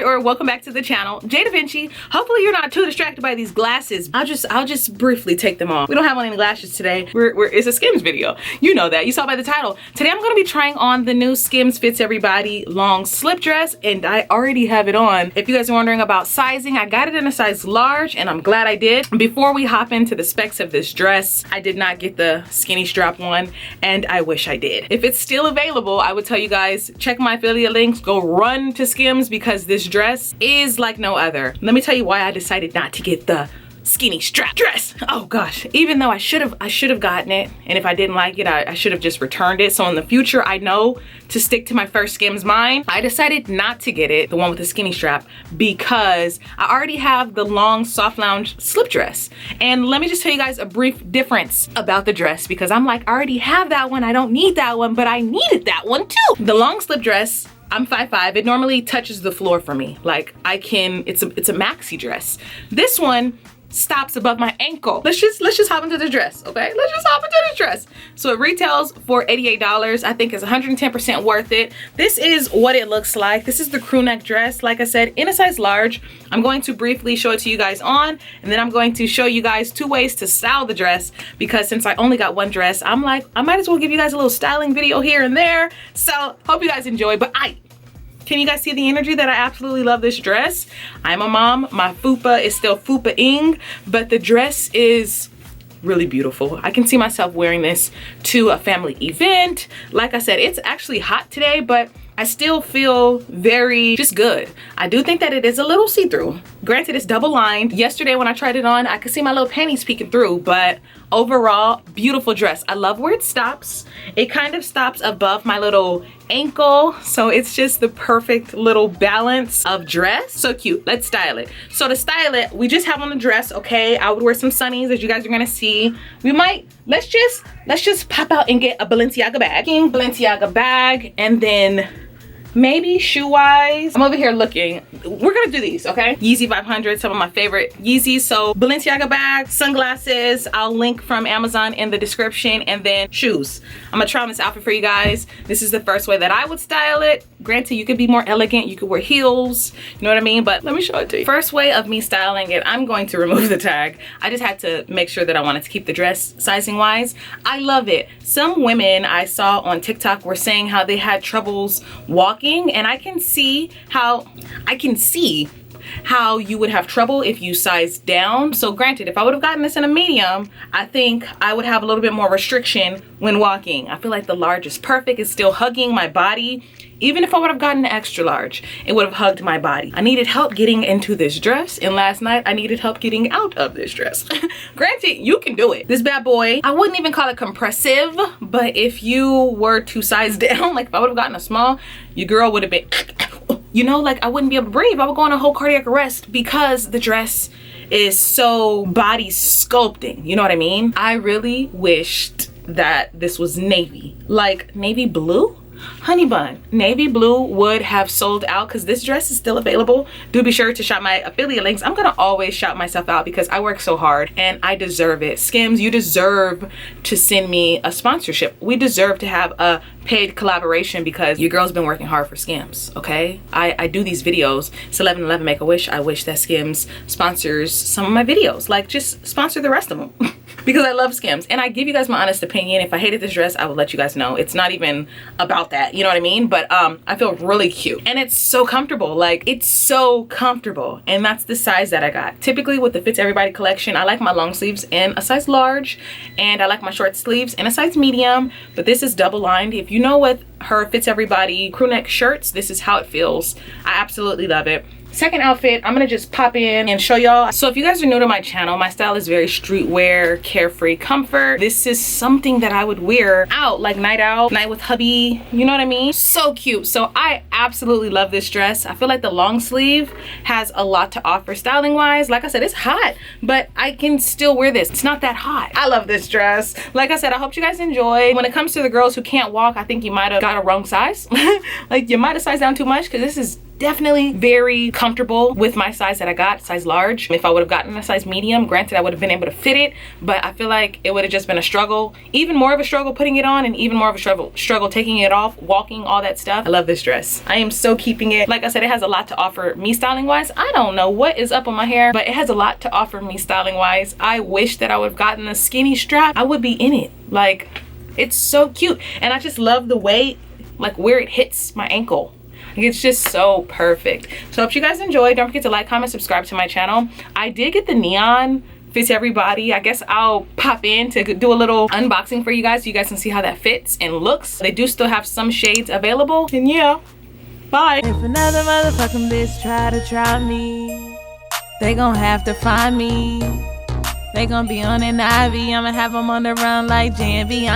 or welcome back to the channel. Jdevinci. Hopefully you're not too distracted by these glasses. I'll just briefly take them off. We don't have on any lashes today. It's a Skims video. You know that. You saw by the title. Today I'm going to be trying on the new Skims Fits Everybody long slip dress, and I already have it on. If you guys are wondering about sizing, I got it in a size large, and I'm glad I did. Before we hop into the specs of this dress, I did not get the skinny strap one, and I wish I did. If it's still available, I would tell you guys, check my affiliate links, go run to Skims, because this dress is like no other. Let me tell you why I decided not to get the skinny strap dress. Oh gosh, even though I should have gotten it, and if I didn't like it, I should have just returned it. So in the future, I know to stick to my first Skims mind. I decided not to get it, the one with the skinny strap, because I already have the long soft lounge slip dress. And let me just tell you guys a brief difference about the dress, because I'm like, I already have that one, I don't need that one, but I needed that one too. The long slip dress, I'm 5'5", it normally touches the floor for me. Like it's a maxi dress. This one stops above my ankle. Let's just hop into the dress, okay? Let's just hop into the dress. So it retails for $88. I think it's 110% worth it. This is what it looks like. This is the crew neck dress, like I said, in a size large. I'm going to briefly show it to you guys on, and then I'm going to show you guys 2 ways to style the dress, because since I only got one dress, I'm like, I might as well give you guys a little styling video here and there. So hope you guys enjoy, but can you guys see the energy that I absolutely love this dress? I'm a mom, my fupa is still fupa-ing, but the dress is really beautiful. I can see myself wearing this to a family event. Like I said, it's actually hot today, but I still feel very just good. I do think that it is a little see-through. Granted, it's double lined. Yesterday when I tried it on, I could see my little panties peeking through, but overall, beautiful dress. I love where it stops. It kind of stops above my little ankle, so it's just the perfect little balance of dress. So cute. Let's style it. So to style it, we just have on the dress, okay? I would wear some sunnies, as you guys are gonna see. We might, let's just pop out and get a Balenciaga bag, and then maybe shoe wise, I'm over here looking. We're gonna do these, okay? Yeezy 500, some of my favorite Yeezys. So Balenciaga bag, sunglasses, I'll link from Amazon in the description, and then shoes. I'm gonna try on this outfit for you guys. This is the first way that I would style it. Granted, you could be more elegant, you could wear heels, you know what I mean? But let me show it to you. First way of me styling it, I'm going to remove the tag. I just had to make sure that I wanted to keep the dress sizing wise. I love it. Some women I saw on TikTok were saying how they had troubles walking, and I can see how you would have trouble if you size down. So granted, if I would have gotten this in a medium, I think I would have a little bit more restriction when walking. I feel like the large is perfect. It's still hugging my body. Even if I would have gotten an extra large, it would have hugged my body. I needed help getting into this dress, and last night I needed help getting out of this dress. Granted, you can do it. This bad boy, I wouldn't even call it compressive, but if you were to size down, like if I would have gotten a small, your girl would have been, you know, like I wouldn't be able to breathe. I would go on a whole cardiac arrest, because the dress is so body sculpting, you know what I mean? I really wished that this was navy, like navy blue. Honey bun, navy blue would have sold out, because this dress is still available. Do be sure to shout my affiliate links. I'm gonna always shout myself out because I work so hard and I deserve it. Skims, you deserve to send me a sponsorship. We deserve to have a paid collaboration, because your girl's been working hard for Skims, okay? I do these videos. It's 11/11 Make-A-Wish. I wish that Skims sponsors some of my videos. Like, just sponsor the rest of them. Because I love Skims, and I give you guys my honest opinion. If I hated this dress, I would let you guys know. It's not even about that, you know what I mean? But I feel really cute, and it's so comfortable. Like, it's so comfortable, and that's the size that I got. Typically with the Fits Everybody collection, I like my long sleeves in a size large, and I like my short sleeves in a size medium, but this is double lined. If you know what her Fits Everybody crew neck shirts, this is how it feels. I absolutely love it. Second outfit, I'm gonna just pop in and show y'all. So if you guys are new to my channel, my style is very streetwear, carefree comfort. This is something that I would wear out, like night out, night with hubby, you know what I mean? So cute. So I absolutely love this dress. I feel like the long sleeve has a lot to offer styling wise. Like I said, it's hot, but I can still wear this. It's not that hot. I love this dress. Like I said, I hope you guys enjoy. When it comes to the girls who can't walk, I think you might have got a wrong size. Like, you might have sized down too much, because this is definitely very comfortable with my size that I got, size large. If I would have gotten a size medium, granted I would have been able to fit it, but I feel like it would have just been a struggle, even more of a struggle putting it on and even more of a struggle taking it off, walking, all that stuff. I love this dress. I am so keeping it. Like I said, it has a lot to offer me styling wise. I don't know what is up with my hair, but it has a lot to offer me styling wise. I wish that I would have gotten a skinny strap. I would be in it. Like, it's so cute. And I just love the way, like where it hits my ankle. It's just so perfect. So if you guys enjoyed, don't forget to like, comment, subscribe to my channel. I did get the neon fits everybody. I guess I'll pop in to do a little unboxing for you guys so you guys can see how that fits and looks. They do still have some shades available. And yeah, bye. If another motherfucking bitch try me, they gon' have to find me. They gon' be on an IV. I'ma have them on the run like Jdevinci.